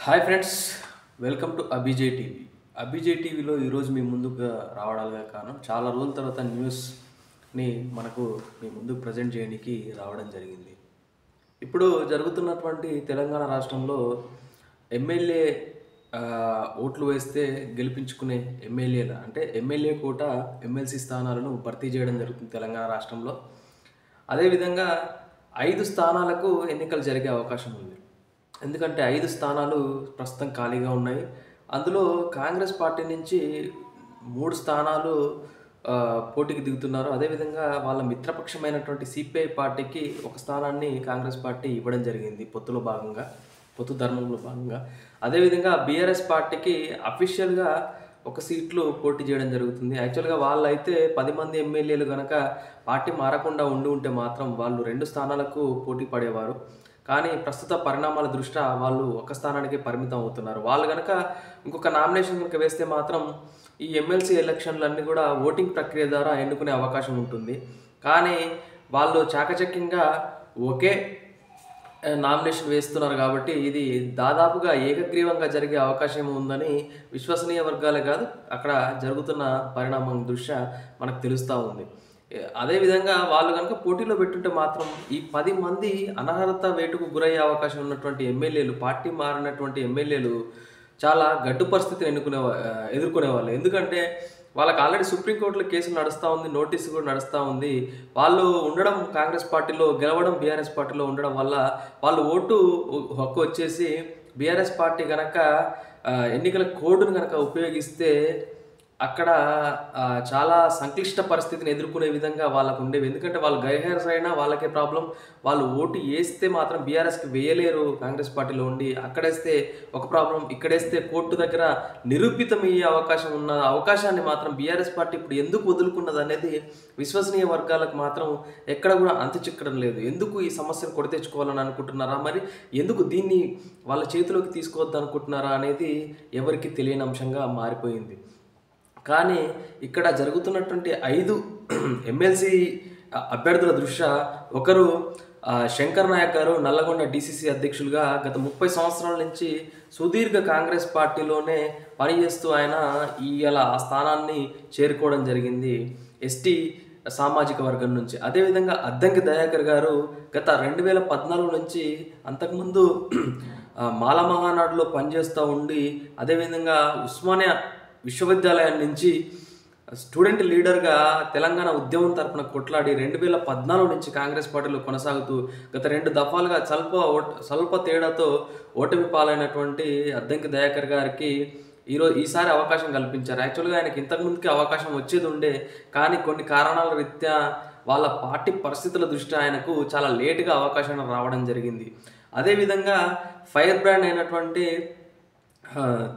Hi friends, welcome to Abhijay TV. అభిజే టీవీలో ఈరోజు మీ ముందుకు రావడానికి కారణం చాలా రోజుల తర్వాత న్యూస్ని మీ ముందుకు ప్రజెంట్ చేయడానికి రావడం జరిగింది. ఇప్పుడు జరుగుతున్నటువంటి తెలంగాణ రాష్ట్రంలో ఎమ్మెల్యే ఓట్లు వేస్తే గెలిపించుకునే ఎమ్మెల్యే కోట ఎమ్మెల్సీ స్థానాలను భర్తీ చేయడం జరుగుతుంది తెలంగాణ రాష్ట్రంలో. అదేవిధంగా 5 స్థానాలకు ఎన్నికలు జరిగే అవకాశం ఉంది. ఎందుకంటే 5 స్థానాలు ప్రస్తుతం ఖాళీగా ఉన్నాయి. అందులో కాంగ్రెస్ పార్టీ నుంచి 3 స్థానాలు పోటీకి దిగుతున్నారు. అదేవిధంగా వాళ్ళ మిత్రపక్షమైనటువంటి సిపిఐ పార్టీకి ఒక స్థానాన్ని కాంగ్రెస్ పార్టీ ఇవ్వడం జరిగింది పొత్తు ధర్మంలో భాగంగా. అదేవిధంగా బీఆర్ఎస్ పార్టీకి అఫీషియల్గా ఒక సీట్లు పోటీ చేయడం జరుగుతుంది. యాక్చువల్గా వాళ్ళైతే 10 మంది ఎమ్మెల్యేలు కనుక పార్టీ మారకుండా ఉంటే మాత్రం వాళ్ళు 2 స్థానాలకు పోటీ పడేవారు. కానీ ప్రస్తుత పరిణామాల దృష్ట్యా వాళ్ళు ఒక స్థానానికి పరిమితం అవుతున్నారు. వాళ్ళు కనుక ఇంకొక నామినేషన్ కనుక వేస్తే మాత్రం ఈ ఎమ్మెల్సీ ఎలక్షన్లన్నీ కూడా ఓటింగ్ ప్రక్రియ ద్వారా ఎన్నుకునే అవకాశం ఉంటుంది. కానీ వాళ్ళు చాకచక్యంగా ఒకే నామినేషన్ వేస్తున్నారు కాబట్టి ఇది దాదాపుగా ఏకగ్రీవంగా జరిగే అవకాశం ఉందని విశ్వసనీయ వర్గాలే కాదు, అక్కడ జరుగుతున్న పరిణామం దృష్ట్యా మనకు తెలుస్తూ ఉంది. అదేవిధంగా వాళ్ళు కనుక పోటీలో పెట్టుంటే మాత్రం ఈ 10 మంది అనర్హత వేటుకు గురయ్యే అవకాశం ఉన్నటువంటి ఎమ్మెల్యేలు, పార్టీ మారినటువంటి ఎమ్మెల్యేలు చాలా గడ్డు పరిస్థితిని ఎదుర్కొనేవాళ్ళు. ఎందుకంటే వాళ్ళకి ఆల్రెడీ సుప్రీంకోర్టులో కేసు నడుస్తూ ఉంది, నోటీసు కూడా నడుస్తూ ఉంది. వాళ్ళు ఉండడం కాంగ్రెస్ పార్టీలో, గెలవడం బీఆర్ఎస్ పార్టీలో ఉండడం వల్ల వాళ్ళు ఓటు హక్కు వచ్చేసి బీఆర్ఎస్ పార్టీ కనుక ఎన్నికల కోడ్ను కనుక ఉపయోగిస్తే అక్కడ చాలా సంక్లిష్ట పరిస్థితిని ఎదుర్కొనే విధంగా వాళ్ళకు ఉండేవి. ఎందుకంటే వాళ్ళు గైర్హాజరైనా వాళ్ళకే ప్రాబ్లం. వాళ్ళు ఓటు వేస్తే మాత్రం బీఆర్ఎస్కి వేయలేరు కాంగ్రెస్ పార్టీలో ఉండి. అక్కడేస్తే ఒక ప్రాబ్లం, ఇక్కడేస్తే కోర్టు దగ్గర నిరూపితమయ్యే అవకాశాన్ని మాత్రం బీఆర్ఎస్ పార్టీ ఇప్పుడు ఎందుకు వదులుకున్నది అనేది విశ్వసనీయ వర్గాలకు మాత్రం ఎక్కడ కూడా అంతు చిక్కడం లేదు. ఎందుకు ఈ సమస్యను కొడి తెచ్చుకోవాలని అనుకుంటున్నారా, మరి ఎందుకు దీన్ని వాళ్ళ చేతిలోకి తీసుకోవద్దు అనుకుంటున్నారా అనేది ఎవరికి తెలియని అంశంగా మారిపోయింది. కానీ ఇక్కడ జరుగుతున్నటువంటి 5 ఎమ్మెల్సీ అభ్యర్థుల దృష్ట్యా ఒకరు శంకర్ నాయక్ గారు నల్లగొండ డిసిసి అధ్యక్షులుగా గత 30 సంవత్సరాల నుంచి సుదీర్ఘ కాంగ్రెస్ పార్టీలోనే పనిచేస్తూ ఆయన ఆ స్థానాన్ని చేరుకోవడం జరిగింది ఎస్టీ సామాజిక వర్గం నుంచి. అదేవిధంగా అద్దంకి దయాకర్ గారు గత 2014 నుంచి అంతకుముందు మాల మహానాడులో పనిచేస్తూ ఉండి, అదేవిధంగా ఉస్మానియా విశ్వవిద్యాలయం నుంచి స్టూడెంట్ లీడర్గా తెలంగాణ ఉద్యమం తరపున కొట్లాడి 2014 నుంచి కాంగ్రెస్ పార్టీలో కొనసాగుతూ గత 2 దఫాలుగా స్వల్ప తేడాతో ఓటమి పాలైనటువంటి అద్దంకి దయాకర్ గారికి ఈసారి అవకాశం కల్పించారు. యాక్చువల్గా ఆయనకి ఇంతకుముందుకి అవకాశం వచ్చేది ఉండే, కానీ కొన్ని కారణాల రీత్యా వాళ్ళ పార్టీ పరిస్థితుల దృష్ట్యా ఆయనకు చాలా లేటుగా అవకాశం రావడం జరిగింది. అదేవిధంగా ఫైర్ బ్రాండ్ అయినటువంటి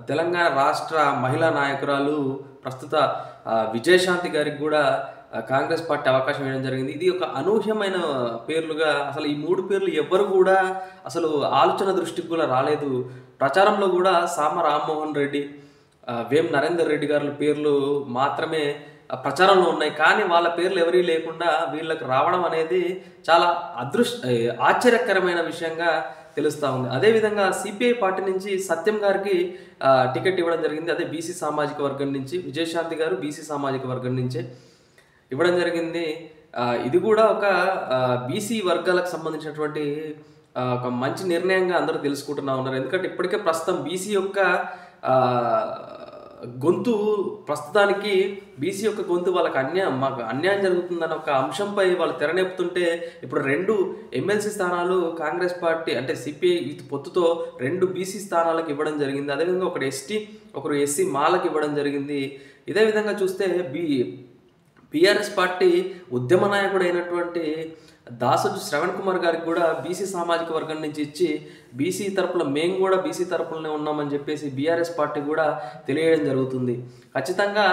తెలంగాణ రాష్ట్ర మహిళా నాయకురాలు ప్రస్తుత విజయశాంతి గారికి కూడా కాంగ్రెస్ పార్టీ అవకాశం ఇవ్వడం జరిగింది. ఇది ఒక అనూహ్యమైన పేర్లుగా, అసలు ఈ 3 పేర్లు ఎవ్వరు కూడా అసలు ఆలోచన దృష్టికి కూడా రాలేదు. ప్రచారంలో కూడా సామ రామ్మోహన్ రెడ్డి, వేం నరేందర్ రెడ్డి గారి పేర్లు మాత్రమే ప్రచారంలో ఉన్నాయి. కానీ వాళ్ళ పేర్లు ఎవరీ లేకుండా వీళ్ళకి రావడం అనేది చాలా ఆశ్చర్యకరమైన విషయంగా తెలుస్తూ ఉంది. అదేవిధంగా సిపిఐ పార్టీ నుంచి సత్యం గారికి టికెట్ ఇవ్వడం జరిగింది. అదే బీసీ సామాజిక వర్గం నుంచి. విజయశాంతి గారు బీసీ సామాజిక వర్గం నుంచే ఇవ్వడం జరిగింది. ఇది కూడా ఒక బీసీ వర్గాలకు సంబంధించినటువంటి ఒక మంచి నిర్ణయంగా అందరూ తెలుసుకుంటున్నా ఉన్నారు. ఎందుకంటే ఇప్పటికే ప్రస్తుతం బీసీ యొక్క గొంతు, ప్రస్తుతానికి బీసీ యొక్క గొంతు మాకు అన్యాయం జరుగుతుందన్న ఒక అంశంపై వాళ్ళు తెరనేపుతుంటే ఇప్పుడు 2 ఎమ్మెల్సీ స్థానాలు కాంగ్రెస్ పార్టీ అంటే సిపిఐ పొత్తుతో 2 బీసీ స్థానాలకు ఇవ్వడం జరిగింది. అదేవిధంగా ఒకరు ఎస్టీ, ఒకరు ఎస్సీ మాలకు ఇవ్వడం జరిగింది. ఇదే విధంగా చూస్తే బీఆర్ఎస్ పార్టీ ఉద్యమ నాయకుడు అయినటువంటి దాసోజు శ్రవణ్ కుమార్ గారికి కూడా బీసీ సామాజిక వర్గం నుంచి ఇచ్చి, బీసీ తరపున మేము కూడా బీసీ తరపులనే ఉన్నామని చెప్పేసి బీఆర్ఎస్ పార్టీ కూడా తెలియడం జరుగుతుంది. ఖచ్చితంగా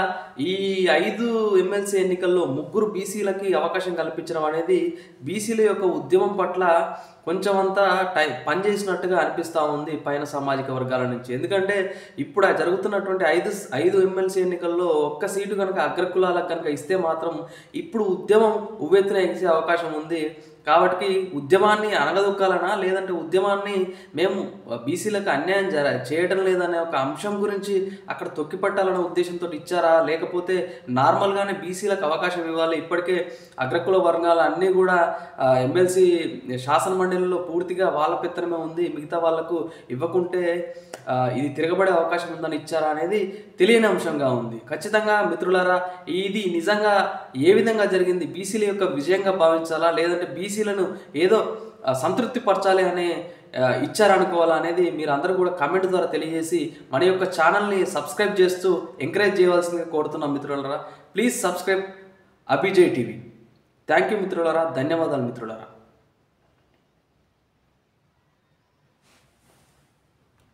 ఈ 5 ఎమ్మెల్సీ ఎన్నికల్లో 3 బీసీలకి అవకాశం కల్పించడం అనేది బీసీల యొక్క ఉద్యమం పట్ల కొంచెమంతా పనిచేసినట్టుగా అనిపిస్తూ ఉంది పైన సామాజిక వర్గాల నుంచి. ఎందుకంటే ఇప్పుడు జరుగుతున్నటువంటి 5 ఎమ్మెల్సీ ఎన్నికల్లో ఒక్క సీటు కనుక అగ్రకులాలకు కనుక ఇస్తే మాత్రం ఇప్పుడు ఉద్యమం ఉవ్వెత్తున ఎగిసే అవకాశం ఉంది. కాబట్టి ఉద్యమాన్ని అణగదొక్కాలనా, లేదంటే ఉద్యమాన్ని మేము బీసీలకు అన్యాయం చేయడం లేదనే ఒక అంశం గురించి అక్కడ తొక్కిపట్టాలనే ఉద్దేశంతో ఇచ్చారా, లేకపోతే నార్మల్గానే బీసీలకు అవకాశం ఇవ్వాలి, ఇప్పటికే అగ్రకుల వర్గాలు అన్నీ కూడా ఎమ్మెల్సీ శాసన మండలిలో పూర్తిగా వాళ్ళ పెత్తనమే ఉంది, మిగతా వాళ్లకు ఇవ్వకుంటే ఇది తిరగబడే అవకాశం ఉందని ఇచ్చారా అనేది తెలియని అంశంగా ఉంది. ఖచ్చితంగా మిత్రులారా, ఇది నిజంగా ఏ విధంగా జరిగింది, బీసీల యొక్క విజయంగా భావించాలా, లేదంటే బీసీలను ఏదో సంతృప్తి పరచాలి అనే ఇచ్చారనుకోవాలా అనేది మీరు అందరూ కూడా కామెంట్ ద్వారా తెలియజేసి మన యొక్క ఛానల్ని సబ్స్క్రైబ్ చేస్తూ ఎంకరేజ్ చేయవలసిందిగా కోరుతున్నాం మిత్రులారా. Please subscribe Abhijay TV. Thank you మిత్రులారా, ధన్యవాదాలు మిత్రులారా.